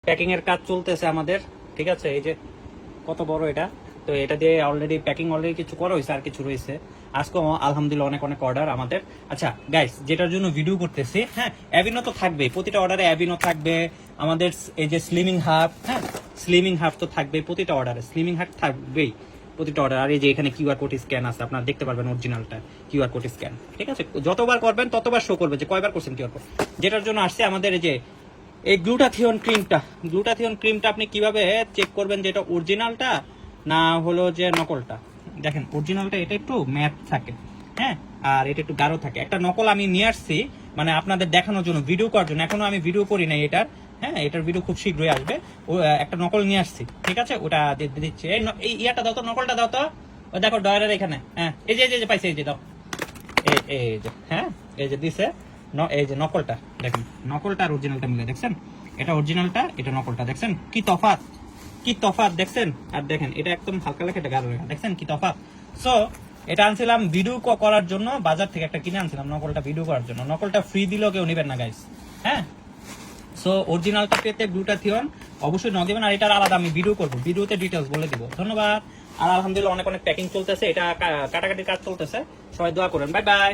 Packing এর কাজ চলতেছে আমাদের, ঠিক আছে। এই যে কত বড় এটা, তো এটা দিয়ে অলরেডি প্যাকিং অলরেডি কিছু করা হয়েছে, আর কিছু রয়েছে। আজকে আলহামদুলিল্লাহ অনেক অনেক অর্ডার আমাদের। আচ্ছা গাইস, যেটার জন্য ভিডিও করতেছি, হ্যাঁ অ্যাভিনো তো থাকবে, প্রতিটা অর্ডারে অ্যাভিনো থাকবে আমাদের। এই যে স্লিমিং হাব, হ্যাঁ স্লিমিং হাব তো থাকবে প্রতিটা অর্ডারে, স্লিমিং হাব থাকবেই প্রতিটা অর্ডার। আর এই যে এখানে কিউআর কোড স্ক্যান আছে, আপনারা দেখতে পারবেন অরিজিনালটা কিউআর কোড স্ক্যান, ঠিক আছে। যতবার করবেন ততবার শো করবে যে কয়বার করছেন কিউআর কোড। যেটার জন্য আসছে আমাদের এই যে এই গ্লুটাথিয়ন ক্রিমটা আপনি কিভাবে চেক করবেন যে এটা অরিজিনালটা না হলো যে নকলটা। দেখেন অরিজিনালটা এটা একটু ম্যাট থাকে, হ্যাঁ, আর এটা একটু গাঢ় থাকে। একটা নকল আমি নিয়ে আসছি মানে আপনাদের দেখানোর জন্য, ভিডিও করার জন্য। এখনো আমি ভিডিও করি নাই এটার, হ্যাঁ এটার ভিডিও খুব শীঘ্রই আসবে। ও একটা নকল নিয়ে আসছি, ঠিক আছে, ওটা দিচ্ছি। এই ইয়াটা দাও তো, নকলটা দাও তো। ওই দেখো ডয়ারের এখানে, হ্যাঁ এই যে পাইছে, এই যে দাও, এই যে, হ্যাঁ এই যে দিছে। এই যে নকলটা দেখেন, নকলটা আর অরিজিনালটা মিলে দেখছেন, এটা অরিজিনালটা এটা নকলটা, দেখছেন কি তফাৎ দেখছেন। আর দেখেন এটা একদম হালকা লেখা, এটা গাঢ় লেখা, দেখছেন কি তফাৎ। সো এটা আনছিলাম ভিডিও করার জন্য, বাজার থেকে একটা কিনে আনছিলাম নকলটা ভিডিও করার জন্য। নকলটা ফ্রি দিলেও কেউ নেবেন না গাইস, হ্যাঁ। সো অরিজিনালটা পেতে গ্লুটাথিয়ন অবশ্যই ন দেবেন। আর এটার আলাদা আমি ভিডিও করবো, ভিডিওতে ডিটেলস বলে দিব। ধন্যবাদ। আর আলহামদুলিল্লাহ অনেক অনেক প্যাকিং চলতেছে, এটা কাটাকাটির কাজ চলতেছে। সবাই দোয়া করেন। Bye bye.